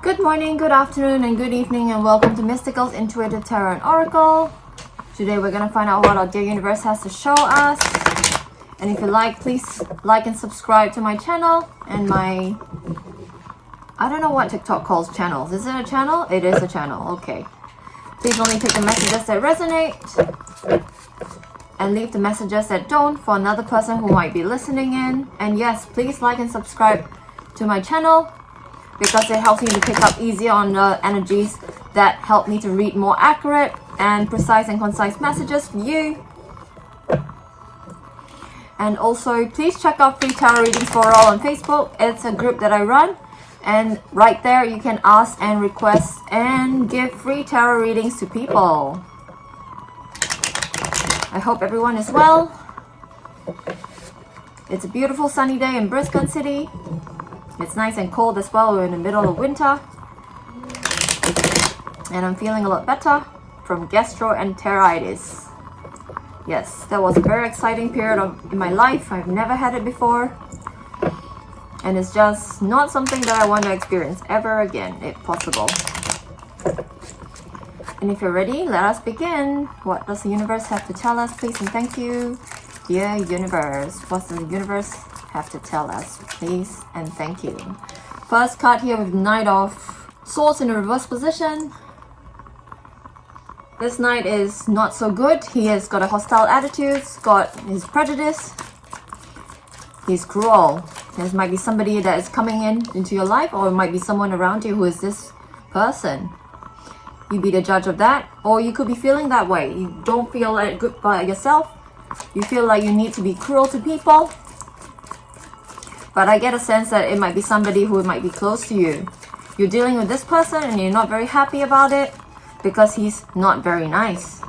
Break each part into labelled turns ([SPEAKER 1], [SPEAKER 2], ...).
[SPEAKER 1] Good morning, good afternoon, and good evening, and welcome to Mystigal's Intuitive Tarot and Oracle. Today we're going to find out what our dear universe has to show us. And if you like, please like and subscribe to my channel and my... I don't know what TikTok calls channels. Is it a channel? It is a channel. Okay. Please only take the messages that resonate and leave the messages that don't for another person who might be listening in. And yes, please like and subscribe to my channel, because it helps me to pick up easier on the energies that help me to read more accurate and precise and concise messages for you. And also, please check out Free Tarot Readings for All on Facebook. It's a group that I run, and right there you can ask and request and give free tarot readings to people. I hope everyone is well. It's a beautiful sunny day in Brisbane City. It's nice and cold as well. We're in the middle of winter. And I'm feeling a lot better from gastroenteritis. Yes, that was a very exciting period in my life. I've never had it before. And it's just not something that I want to experience ever again, if possible. And if you're ready, let us begin. What does the universe have to tell us, please and thank you? Dear universe, what does the universe have to tell us, please and thank you? First card here with Knight of Swords in a reverse position. This knight is not so good. He has got a hostile attitude, got his prejudice, he's cruel. There might be somebody that is coming into your life, or it might be someone around you who is this person. You be the judge of that, or you could be feeling that way. You don't feel like good by yourself. You feel like you need to be cruel to people. But I get a sense that it might be somebody who might be close to you. You're dealing with this person and you're not very happy about it because he's not very nice.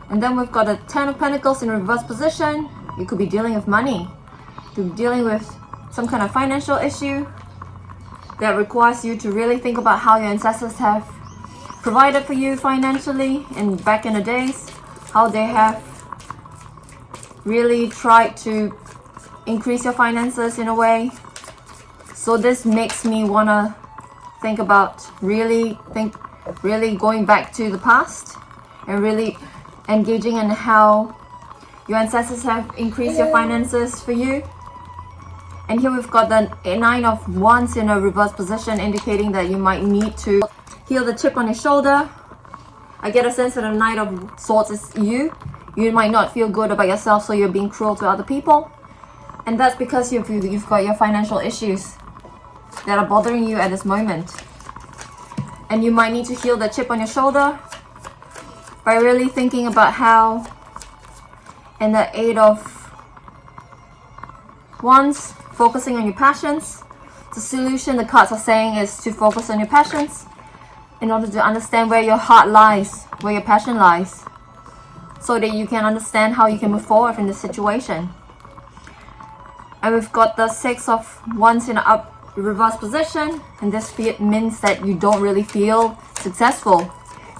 [SPEAKER 1] And then we've got a Ten of Pentacles in reverse position. You could be dealing with money. You could be dealing with some kind of financial issue that requires you to really think about how your ancestors have provided for you financially and back in the days, how they have really tried to increase your finances in a way. So this makes me want to think about really going back to the past and really engaging in how your ancestors have increased your finances for you. And here we've got the Nine of Wands in a reverse position, indicating that you might need to heal the chip on your shoulder. I get a sense that the Knight of Swords is you. You might not feel good about yourself, so you're being cruel to other people. And that's because you've got your financial issues that are bothering you at this moment. And you might need to heal the chip on your shoulder by really thinking about how, in the Eight of Wands, focusing on your passions. The solution the cards are saying is to focus on your passions in order to understand where your heart lies, where your passion lies, so that you can understand how you can move forward from this situation. And we've got the Six of Wands in an reverse position, and this means that you don't really feel successful.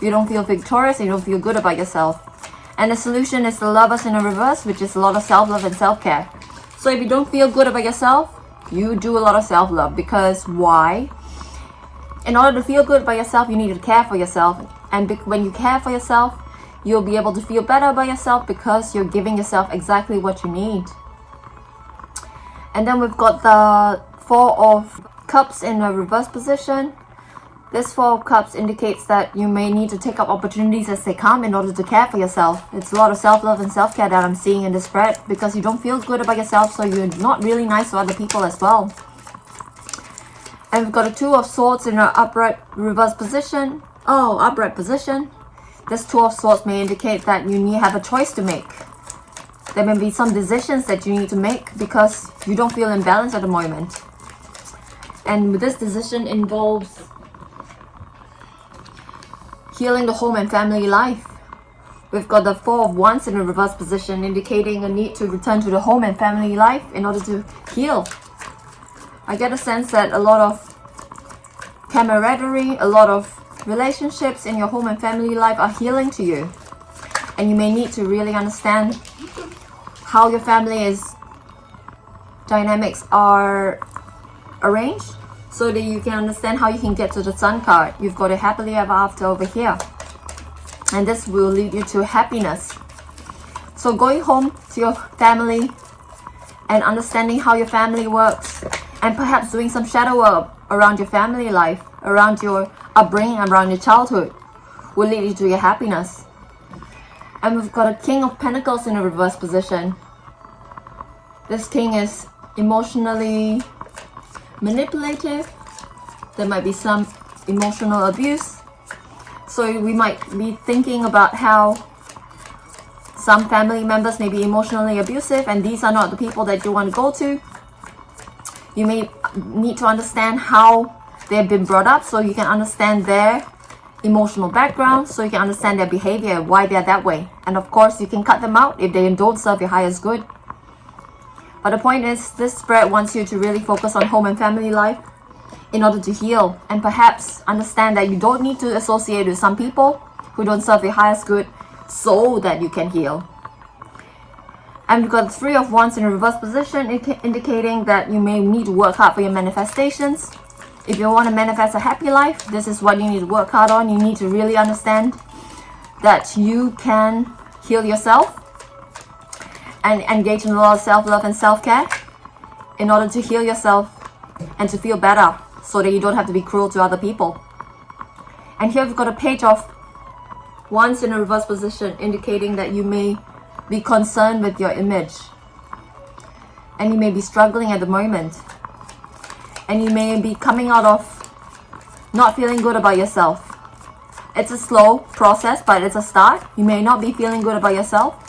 [SPEAKER 1] You don't feel victorious, you don't feel good about yourself. And the solution is the Lovers in a reverse, which is a lot of self-love and self-care. So if you don't feel good about yourself, you do a lot of self-love. Because why? In order to feel good about yourself, you need to care for yourself. And when you care for yourself, you'll be able to feel better about yourself because you're giving yourself exactly what you need. And then we've got the Four of Cups in a reverse position. This Four of Cups indicates that you may need to take up opportunities as they come in order to care for yourself. It's a lot of self-love and self-care that I'm seeing in this spread, because you don't feel good about yourself, so you're not really nice to other people as well. And we've got a Two of Swords in an upright reverse position. Oh, upright position. This Two of Swords may indicate that you have a choice to make. There may be some decisions that you need to make because you don't feel in balance at the moment. And this decision involves healing the home and family life. We've got the Four of Wands in a reverse position, indicating a need to return to the home and family life in order to heal. I get a sense that a lot of camaraderie, a lot of relationships in your home and family life are healing to you. And you may need to really understand how your family dynamics are arranged, so that you can understand how you can get to the Sun card. You've got a happily ever after over here, and this will lead you to happiness. So going home to your family and understanding how your family works, and perhaps doing some shadow work around your family life, around your upbringing, around your childhood, will lead you to your happiness. And we've got a King of Pentacles in a reverse position. This king is emotionally manipulative. There might be some emotional abuse. So we might be thinking about how some family members may be emotionally abusive, and these are not the people that you want to go to. You may need to understand how they've been brought up, so you can understand their emotional background, so you can understand their behavior, why they're that way. And of course, you can cut them out if they don't serve your highest good. But the point is, this spread wants you to really focus on home and family life in order to heal, and perhaps understand that you don't need to associate with some people who don't serve your highest good so that you can heal. And we've got 3 of Wands in a reverse position, indicating that you may need to work hard for your manifestations. If you want to manifest a happy life, this is what you need to work hard on. You need to really understand that you can heal yourself and engage in a lot of self-love and self-care in order to heal yourself and to feel better, so that you don't have to be cruel to other people. And here we've got a Page of Wands in a reverse position, indicating that you may be concerned with your image, and you may be struggling at the moment, and you may be coming out of not feeling good about yourself. It's a slow process, but it's a start. You may not be feeling good about yourself,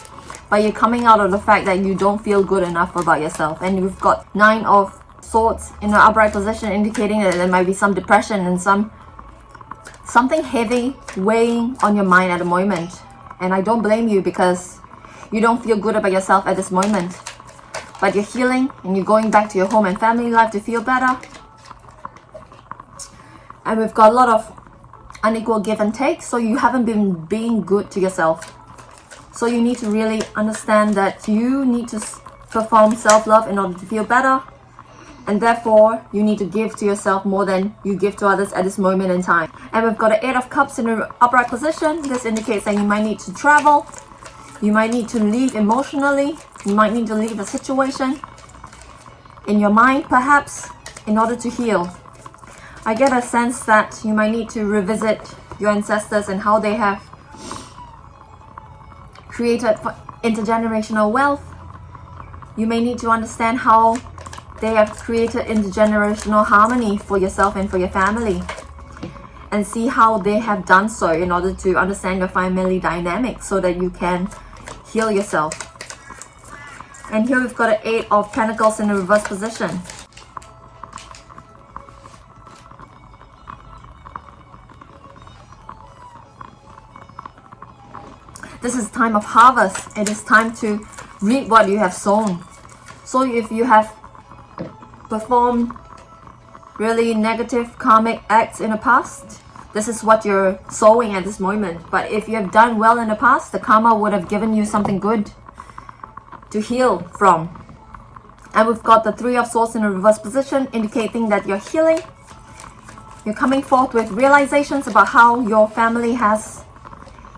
[SPEAKER 1] but you're coming out of the fact that you don't feel good enough about yourself. And we've got 9 of Swords in an upright position, indicating that there might be some depression and something heavy weighing on your mind at the moment. And I don't blame you, because you don't feel good about yourself at this moment, but you're healing and you're going back to your home and family life to feel better. And we've got a lot of unequal give and take, so you haven't been being good to yourself. So you need to really understand that you need to perform self-love in order to feel better, and therefore you need to give to yourself more than you give to others at this moment in time. And we've got an 8 of Cups in an upright position. This indicates that you might need to travel, you might need to leave emotionally, you might need to leave a situation in your mind perhaps in order to heal. I get a sense that you might need to revisit your ancestors and how they have created intergenerational wealth. You may need to understand how they have created intergenerational harmony for yourself and for your family, and see how they have done so in order to understand your family dynamics, so that you can heal yourself. And here we've got an 8 of Pentacles in a reverse position. This is time of harvest. It is time to reap what you have sown. So if you have performed really negative karmic acts in the past, this is what you're sowing at this moment. But if you have done well in the past, the karma would have given you something good to heal from. And we've got the 3 of Swords in a reverse position, indicating that you're healing. You're coming forth with realizations about how your family has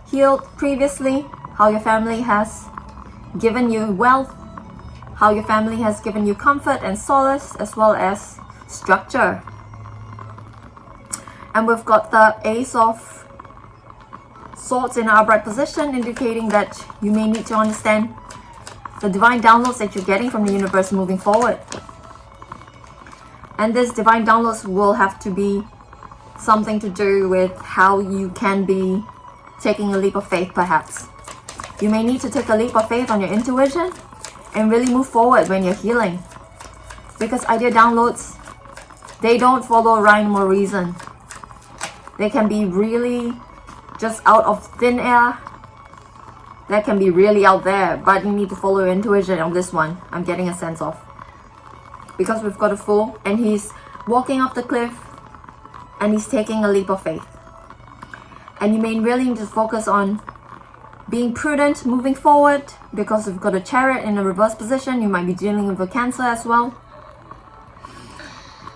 [SPEAKER 1] healed previously, how your family has given you wealth, how your family has given you comfort and solace, as well as structure. And we've got the Ace of Swords in an upright position, indicating that you may need to understand the divine downloads that you're getting from the universe moving forward. And this divine downloads will have to be something to do with how you can be taking a leap of faith perhaps. You may need to take a leap of faith on your intuition and really move forward when you're healing. Because idea downloads, they don't follow rhyme or reason. They can be really just out of thin air. That can be really out there, but you need to follow your intuition on this one. I'm getting a sense of. Because we've got a Fool, and he's walking off the cliff and he's taking a leap of faith. And you may really need to focus on being prudent moving forward, because we've got a Chariot in a reverse position. You might be dealing with a Cancer as well.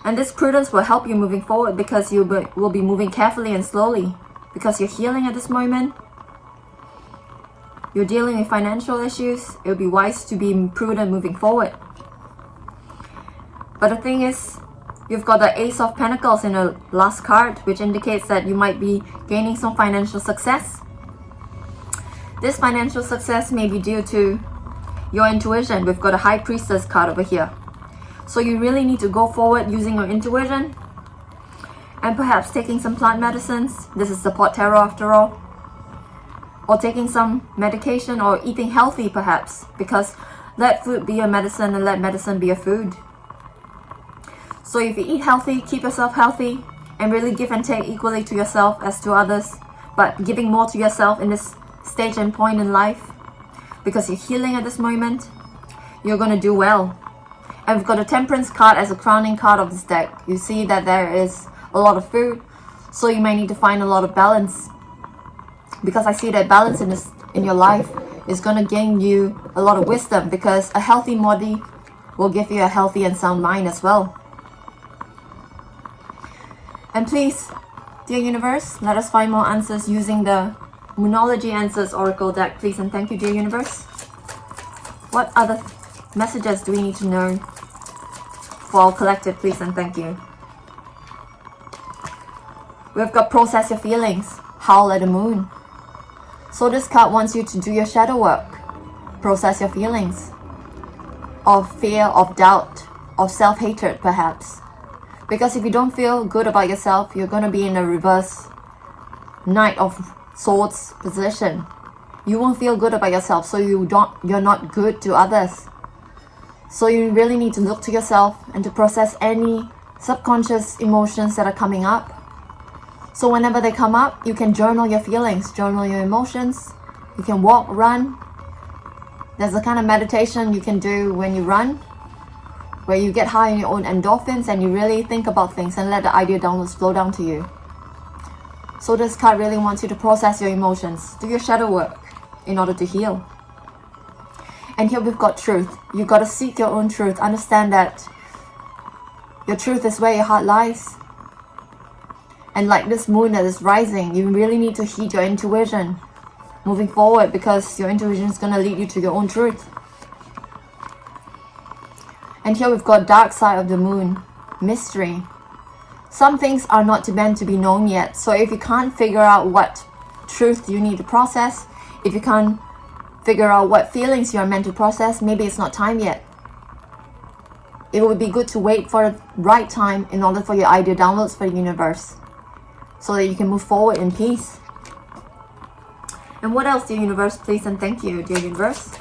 [SPEAKER 1] And this prudence will help you moving forward because you will be moving carefully and slowly. Because you're healing at this moment. You're dealing with financial issues. It would be wise to be prudent moving forward. But the thing is, you've got the Ace of Pentacles in the last card, which indicates that you might be gaining some financial success. This financial success may be due to your intuition. We've got a High Priestess card over here. So you really need to go forward using your intuition and perhaps taking some plant medicines. This is support tarot after all. Or taking some medication or eating healthy perhaps, because let food be your medicine and let medicine be your food. So if you eat healthy, keep yourself healthy and really give and take equally to yourself as to others, but giving more to yourself in this stage and point in life, because you're healing at this moment, you're going to do well. And we've got a Temperance card as a crowning card of this deck. You see that there is a lot of food, so you may need to find a lot of balance, because I see that balance in your life is going to gain you a lot of wisdom, because a healthy body will give you a healthy and sound mind as well. And please, dear universe, let us find more answers using the Moonology Answers Oracle deck, please, and thank you, dear universe. What other messages do we need to know for our collective, please, and thank you. We've got Process Your Feelings, Howl at the Moon. So this card wants you to do your shadow work, process your feelings of fear, of doubt, of self-hatred perhaps. Because if you don't feel good about yourself, you're going to be in a reverse Knight of Swords position. You won't feel good about yourself, so you're not good to others. So you really need to look to yourself and to process any subconscious emotions that are coming up. So whenever they come up, you can journal your feelings, journal your emotions. You can walk, run. There's a kind of meditation you can do when you run, where you get high on your own endorphins and you really think about things and let the idea downloads flow down to you. So this card really wants you to process your emotions, do your shadow work in order to heal. And here we've got truth. You've got to seek your own truth. Understand that your truth is where your heart lies. And like this moon that is rising, you really need to heed your intuition moving forward, because your intuition is going to lead you to your own truth. And here we've got Dark Side of the Moon, mystery. Some things are not meant to be known yet. So if you can't figure out what truth you need to process, if you can't figure out what feelings you're meant to process, maybe it's not time yet. It would be good to wait for the right time in order for your idea downloads for the universe, so that you can move forward in peace. And what else, dear universe, please, and thank you, dear universe.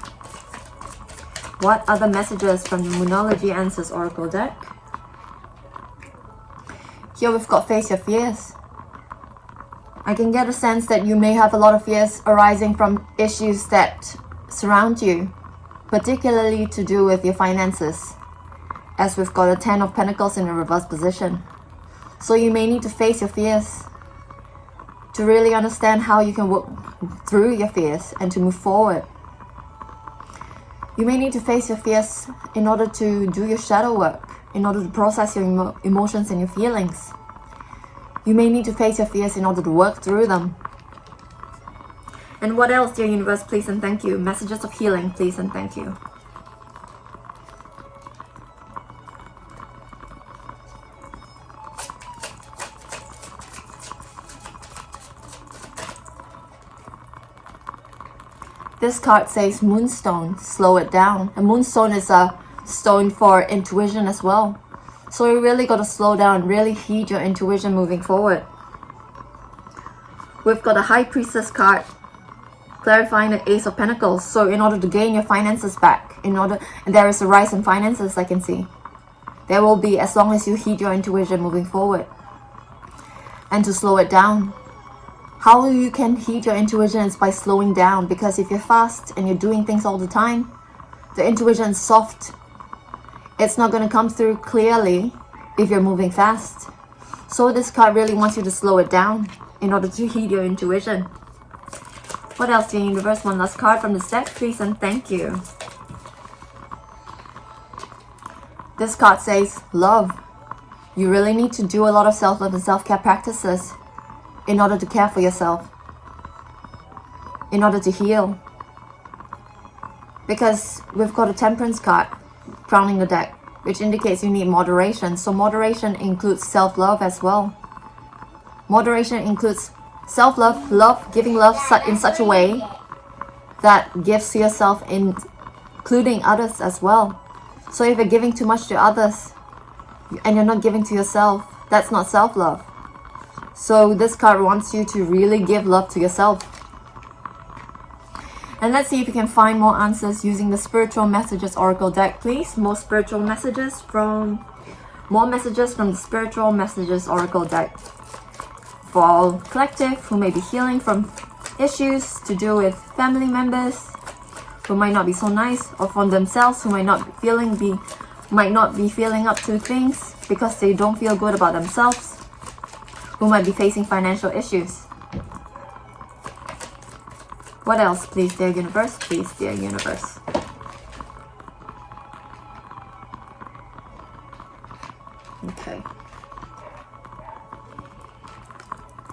[SPEAKER 1] What other messages from the Moonology Answers Oracle deck? Here we've got Face Your Fears. I can get a sense that you may have a lot of fears arising from issues that surround you, particularly to do with your finances, as we've got a 10 of Pentacles in a reverse position. So you may need to face your fears to really understand how you can work through your fears and to move forward. You may need to face your fears in order to do your shadow work, in order to process your emotions and your feelings. You may need to face your fears in order to work through them. And what else, dear universe, please and thank you. Messages of healing, please and thank you. This card says Moonstone, slow it down. A moonstone is a stone for intuition as well. So you really got to slow down, really heed your intuition moving forward. We've got a High Priestess card clarifying the Ace of Pentacles. So in order to gain your finances back, and there is a rise in finances, I can see. There will be, as long as you heed your intuition moving forward. And to slow it down. How you can heed your intuition is by slowing down, because if you're fast and you're doing things all the time, the intuition is soft. It's not going to come through clearly if you're moving fast. So this card really wants you to slow it down in order to heed your intuition. What else, dear universe? One last card from the deck, please, and thank you. This card says love. You really need to do a lot of self-love and self-care practices in order to care for yourself, in order to heal. Because we've got a Temperance card crowning the deck, which indicates you need moderation. So moderation includes self-love as well. Moderation includes self-love, giving love in such a way that gives to yourself, including others as well. So if you're giving too much to others and you're not giving to yourself, that's not self-love. So this card wants you to really give love to yourself. And let's see if you can find more answers using the Spiritual Messages Oracle deck, please. More messages from the Spiritual Messages Oracle deck. For all collective who may be healing from issues to do with family members who might not be so nice, or from themselves who might not be feeling up to things because they don't feel good about themselves, who might be facing financial issues. What else, please, dear universe? Please, dear universe. Okay.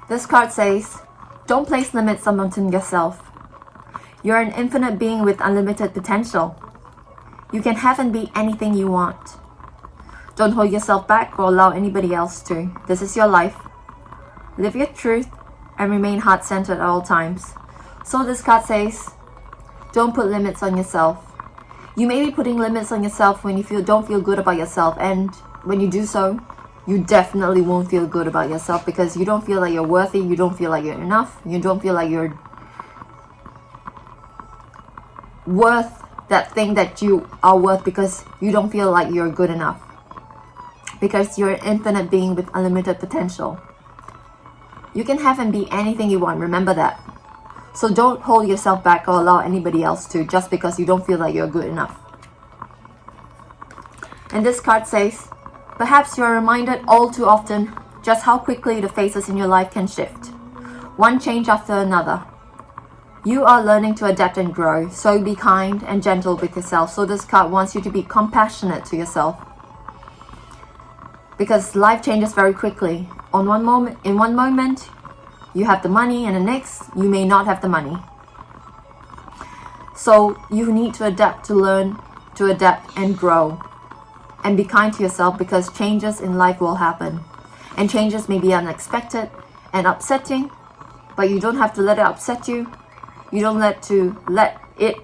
[SPEAKER 1] This card says, don't place limits on yourself. You're an infinite being with unlimited potential. You can have and be anything you want. Don't hold yourself back or allow anybody else to. This is your life. Live your truth and remain heart-centered at all times. So this card says, don't put limits on yourself. You may be putting limits on yourself when you don't feel good about yourself, and when you do so, you definitely won't feel good about yourself because you don't feel like you're worthy, you don't feel like you're enough, you don't feel like you're worth that thing that you are worth, because you don't feel like you're good enough, because you're an infinite being with unlimited potential. You can have and be anything you want, remember that. So don't hold yourself back or allow anybody else to, just because you don't feel like you're good enough. And this card says, perhaps you are reminded all too often just how quickly the phases in your life can shift, one change after another. You are learning to adapt and grow, so be kind and gentle with yourself. So this card wants you to be compassionate to yourself, because life changes very quickly. In one moment, you have the money, and the next, you may not have the money. So you need to adapt, to learn to adapt and grow, and be kind to yourself, because changes in life will happen, and changes may be unexpected and upsetting, but you don't have to let it upset you. You don't let it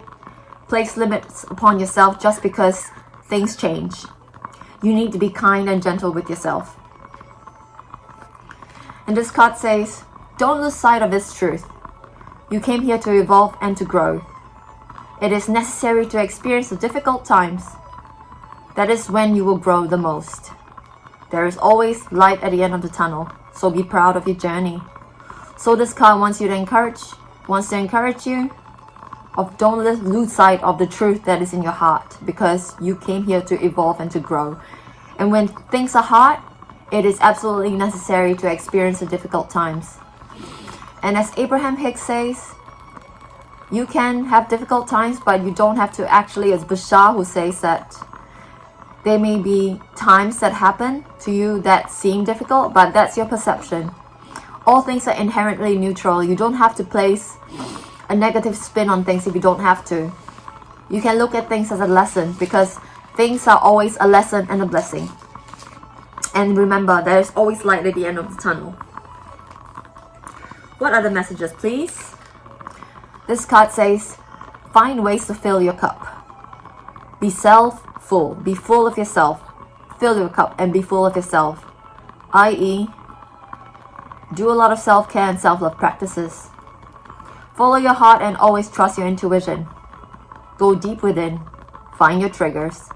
[SPEAKER 1] place limits upon yourself just because things change. You need to be kind and gentle with yourself. And this card says, don't lose sight of this truth. You came here to evolve and to grow. It is necessary to experience the difficult times. That is when you will grow the most. There is always light at the end of the tunnel, so be proud of your journey. So this card wants to encourage you of don't lose sight of the truth that is in your heart, because you came here to evolve and to grow. And when things are hard, it is absolutely necessary to experience the difficult times. And as Abraham Hicks says, you can have difficult times, but you don't have to actually, as Bashar, who says that there may be times that happen to you that seem difficult, but that's your perception. All things are inherently neutral. You don't have to place a negative spin on things if you don't have to. You can look at things as a lesson, because things are always a lesson and a blessing. And remember, there is always light at the end of the tunnel. What other messages, please? This card says, find ways to fill your cup. Be full. Be full of yourself. Fill your cup and be full of yourself. I.e., do a lot of self-care and self-love practices. Follow your heart and always trust your intuition. Go deep within. Find your triggers.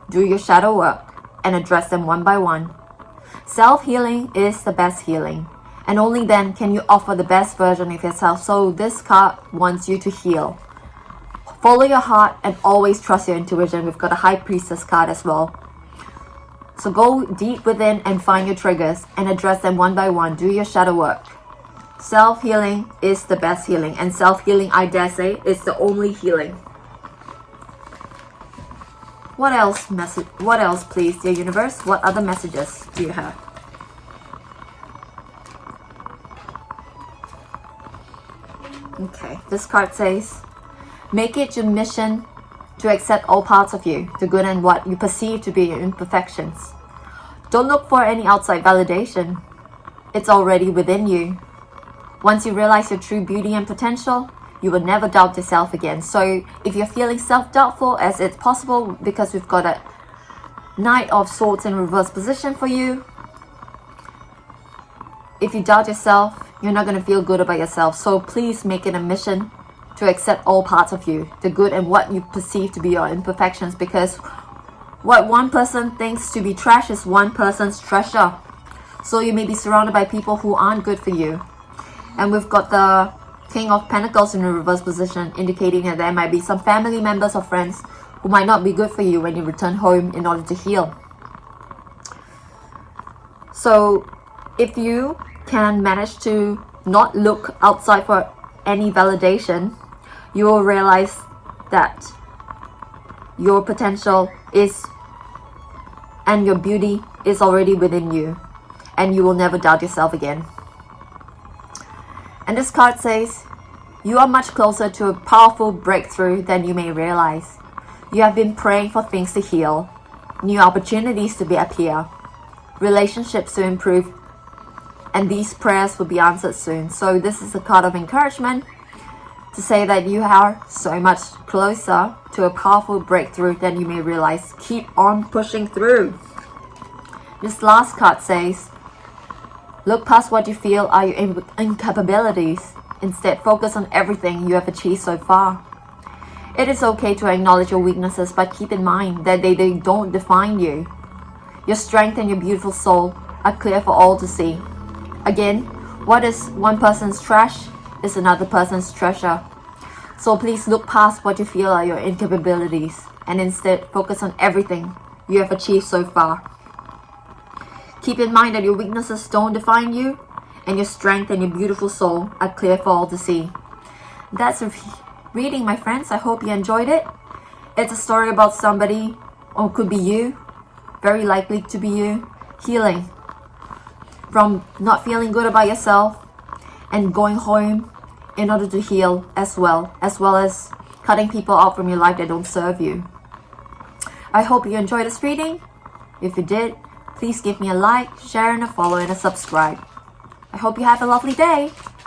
[SPEAKER 1] Do your shadow work and address them one by one. Self-healing is the best healing, and only then can you offer the best version of yourself. So this card wants you to heal. Follow your heart and always trust your intuition. We've got a High Priestess card as well. So go deep within and find your triggers and address them one by one. Do your shadow work. Self-healing is the best healing, and self-healing, I dare say, is the only healing. What else please, dear universe? What other messages do you have? Okay, this card says, make it your mission to accept all parts of you, the good and what you perceive to be your imperfections. Don't look for any outside validation. It's already within you. Once you realize your true beauty and potential, you will never doubt yourself again. So if you're feeling self-doubtful, as it's possible because we've got a Knight of Swords in reverse position for you, if you doubt yourself, you're not going to feel good about yourself. So please make it a mission to accept all parts of you, the good and what you perceive to be your imperfections, because what one person thinks to be trash is one person's treasure. So you may be surrounded by people who aren't good for you. And we've got the King of Pentacles in a reverse position, indicating that there might be some family members or friends who might not be good for you when you return home in order to heal. So if you can manage to not look outside for any validation, you will realize that your potential is and your beauty is already within you, and you will never doubt yourself again. And this card says, you are much closer to a powerful breakthrough than you may realize. You have been praying for things to heal, new opportunities to appear, relationships to improve, and these prayers will be answered soon. So this is a card of encouragement to say that you are so much closer to a powerful breakthrough than you may realize. Keep on pushing through. This last card says, look past what you feel are your incapabilities. Instead, focus on everything you have achieved so far. It is okay to acknowledge your weaknesses, but keep in mind that they don't define you. Your strength and your beautiful soul are clear for all to see. Again, what is one person's trash is another person's treasure. So please look past what you feel are your incapabilities and instead focus on everything you have achieved so far. Keep in mind that your weaknesses don't define you, and your strength and your beautiful soul are clear for all to see. That's a reading, my friends. I hope you enjoyed it. It's a story about somebody, or could be you, very likely to be you, healing from not feeling good about yourself and going home in order to heal as well as cutting people out from your life that don't serve you. I hope you enjoyed this reading. If you did, please give me a like, share, and a follow, and a subscribe. I hope you have a lovely day.